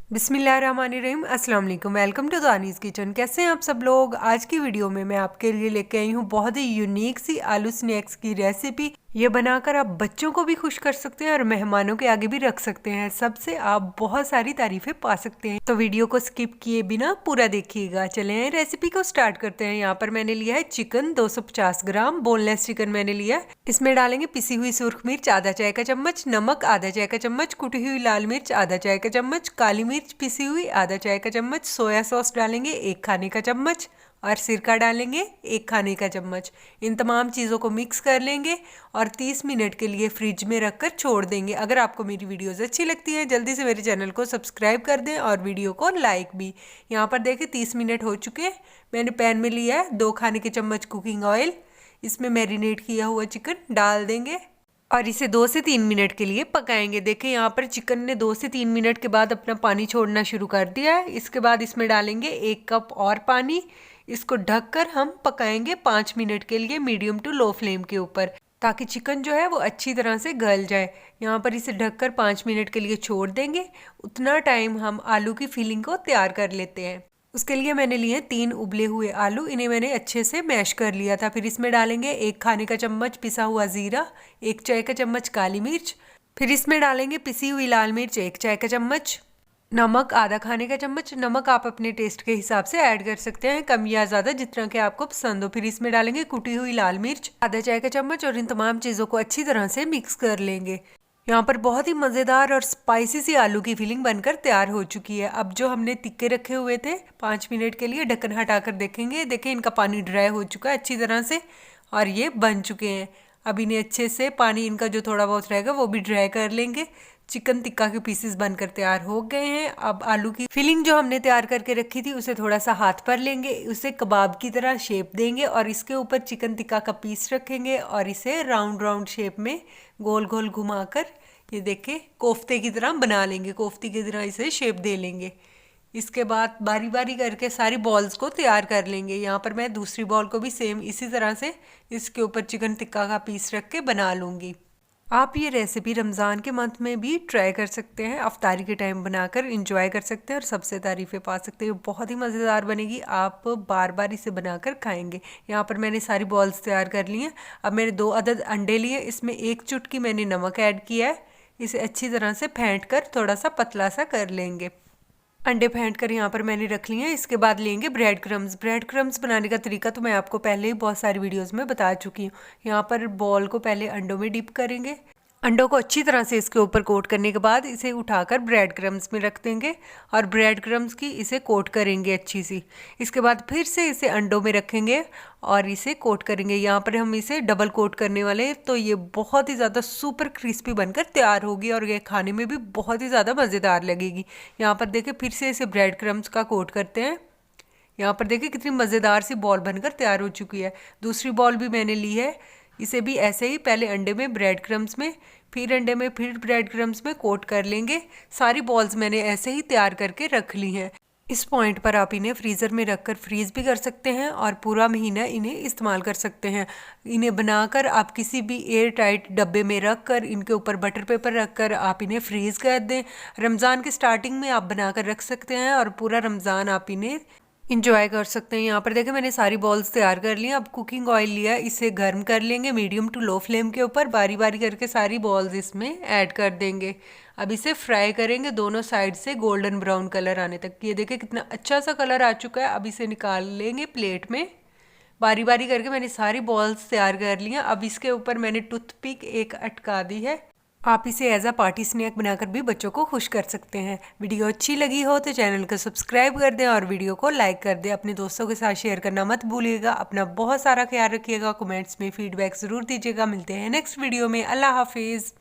बिस्मिल्लाहिर्रहमानिर्रहीम, अस्सलाम वालेकुम। Welcome to Dani's kitchen. कैसे हैं आप सब लोग। आज की वीडियो में मैं आपके लिए लेके आई हूँ बहुत ही यूनिक सी आलू स्नैक्स की रेसिपी। ये बनाकर आप बच्चों को भी खुश कर सकते हैं और मेहमानों के आगे भी रख सकते हैं। सबसे आप बहुत सारी तारीफें पा सकते हैं। तो वीडियो को स्किप किए बिना पूरा देखिएगा। चलें रेसिपी को स्टार्ट करते हैं। यहाँ पर मैंने लिया है चिकन 250 ग्राम, बोनलेस चिकन मैंने लिया है। इसमें डालेंगे पिसी हुई सुर्ख मिर्च आधा चाय का चम्मच, नमक आधा चाय का चम्मच, कुटी हुई लाल मिर्च आधा चाय का चम्मच, काली मिर्च पिसी हुई आधा चाय का चम्मच, सोया सॉस डालेंगे 1 खाने का चम्मच और सिरका डालेंगे 1 खाने का चम्मच। इन तमाम चीज़ों को मिक्स कर लेंगे और 30 मिनट के लिए फ्रिज में रखकर छोड़ देंगे। अगर आपको मेरी वीडियोस अच्छी लगती हैं जल्दी से मेरे चैनल को सब्सक्राइब कर दें और वीडियो को लाइक भी। यहाँ पर देखिए 30 मिनट हो चुके हैं। मैंने पैन में लिया है 2 खाने के चम्मच कुकिंग ऑयल। इसमें मैरिनेट किया हुआ चिकन डाल देंगे और इसे 2 से 3 मिनट के लिए पकाएंगे। देखिए यहाँ पर चिकन ने 2 से 3 मिनट के बाद अपना पानी छोड़ना शुरू कर दिया है। इसके बाद इसमें डालेंगे 1 कप और पानी। इसको ढककर हम पकाएंगे 5 मिनट के लिए मीडियम टू लो फ्लेम के ऊपर, ताकि चिकन जो है वो अच्छी तरह से गल जाए। यहाँ पर इसे ढककर 5 मिनट के लिए छोड़ देंगे। उतना टाइम हम आलू की फिलिंग को तैयार कर लेते हैं। उसके लिए मैंने लिए 3 उबले हुए आलू, इन्हें मैंने अच्छे से मैश कर लिया था। फिर इसमें डालेंगे 1 खाने का चम्मच पिसा हुआ ज़ीरा, 1 चाय का चम्मच काली मिर्च। फिर इसमें डालेंगे पिसी हुई लाल मिर्च 1 चाय का चम्मच, नमक आधा खाने का चम्मच। नमक आप अपने टेस्ट के हिसाब से ऐड कर सकते हैं, कम या ज़्यादा जितना कि आपको पसंद हो। फिर इसमें डालेंगे कुटी हुई लाल मिर्च आधा चाय का चम्मच और इन तमाम चीज़ों को अच्छी तरह से मिक्स कर लेंगे। यहाँ पर बहुत ही मज़ेदार और स्पाइसी सी आलू की फिलिंग बनकर तैयार हो चुकी है। अब जो हमने टिक्के रखे हुए थे 5 मिनट के लिए, ढक्कन हटाकर देखेंगे। देखें इनका पानी ड्राई हो चुका है अच्छी तरह से और ये बन चुके हैं। अब इन्हें अच्छे से पानी इनका जो थोड़ा बहुत रहेगा वो भी ड्राई कर लेंगे। चिकन टिक्का के पीसेस बनकर तैयार हो गए हैं। अब आलू की फिलिंग जो हमने तैयार करके रखी थी उसे थोड़ा सा हाथ पर लेंगे, उसे कबाब की तरह शेप देंगे और इसके ऊपर चिकन टिक्का का पीस रखेंगे और इसे राउंड राउंड शेप में गोल गोल घुमाकर ये देखें कोफ्ते की तरह बना लेंगे। कोफ्ते की तरह इसे शेप दे लेंगे। इसके बाद बारी बारी करके सारी बॉल्स को तैयार कर लेंगे। यहाँ पर मैं दूसरी बॉल को भी सेम इसी तरह से इसके ऊपर चिकन टिक्का का पीस रख के बना लूँगी। आप ये रेसिपी रमज़ान के मंथ में भी ट्राई कर सकते हैं, अफ्तारी के टाइम बनाकर इंजॉय कर सकते हैं और सबसे तारीफ़ें पा सकते हैं। बहुत ही मज़ेदार बनेगी, आप बार बार इसे बनाकर खाएंगे। यहाँ पर मैंने सारी बॉल्स तैयार कर ली हैं। अब मैंने 2 अदद अंडे लिए, इसमें 1 चुटकी मैंने नमक ऐड किया है। इसे अच्छी तरह से फेंट कर थोड़ा सा पतला सा कर लेंगे। अंडे फेंट कर यहाँ पर मैंने रख लिए हैं। इसके बाद लेंगे ब्रेड क्रम्स। ब्रेड क्रम्स बनाने का तरीका तो मैं आपको पहले ही बहुत सारी वीडियोस में बता चुकी हूँ। यहाँ पर बॉल को पहले अंडों में डिप करेंगे। अंडों को अच्छी तरह से इसके ऊपर कोट करने के बाद इसे उठाकर ब्रेड क्रम्स में रख देंगे और ब्रेड क्रम्स की इसे कोट करेंगे अच्छी सी। इसके बाद फिर से इसे अंडों में रखेंगे और इसे कोट करेंगे। यहाँ पर हम इसे डबल कोट करने वाले हैं, तो ये बहुत ही ज़्यादा सुपर क्रिस्पी बनकर तैयार होगी और ये खाने में भी बहुत ही ज़्यादा मज़ेदार लगेगी। यहाँ पर देखिए फिर से इसे ब्रेड क्रम्स का कोट करते हैं। यहाँ पर देखिए कितनी मज़ेदार सी बॉल बनकर तैयार हो चुकी है। दूसरी बॉल भी मैंने ली है। इसे भी ऐसे ही पहले अंडे में ब्रेड क्रम्स में, फिर अंडे में, फिर ब्रेड क्रम्स में कोट कर लेंगे। सारी बॉल्स मैंने ऐसे ही तैयार करके रख ली हैं। इस पॉइंट पर आप इन्हें फ्रीज़र में रखकर फ्रीज़ भी कर सकते हैं और पूरा महीना इन्हें इस्तेमाल कर सकते हैं। इन्हें बनाकर आप किसी भी एयर टाइट डब्बे में रख कर इनके ऊपर बटर पेपर रख कर आप इन्हें फ्रीज़ कर दें। रमज़ान के स्टार्टिंग में आप बनाकर रख सकते हैं और पूरा रमज़ान आप इन्हें इंजॉय कर सकते हैं। यहाँ पर देखें मैंने सारी बॉल्स तैयार कर ली हैं। अब कुकिंग ऑयल लिया है, इसे गर्म कर लेंगे मीडियम टू लो फ्लेम के ऊपर। बारी बारी करके सारी बॉल्स इसमें ऐड कर देंगे। अब इसे फ्राई करेंगे दोनों साइड से गोल्डन ब्राउन कलर आने तक। ये देखें कितना अच्छा सा कलर आ चुका है। अब इसे निकाल लेंगे प्लेट में। बारी बारी करके मैंने सारी बॉल्स तैयार कर ली हैं। अब इसके ऊपर मैंने टूथपिक एक अटका दी है। आप इसे एज अ पार्टी स्नैक बनाकर भी बच्चों को खुश कर सकते हैं। वीडियो अच्छी लगी हो तो चैनल को सब्सक्राइब कर दें और वीडियो को लाइक कर दें। अपने दोस्तों के साथ शेयर करना मत भूलिएगा। अपना बहुत सारा ख्याल रखिएगा। कमेंट्स में फीडबैक ज़रूर दीजिएगा। मिलते हैं नेक्स्ट वीडियो में। अल्लाह हाफिज़।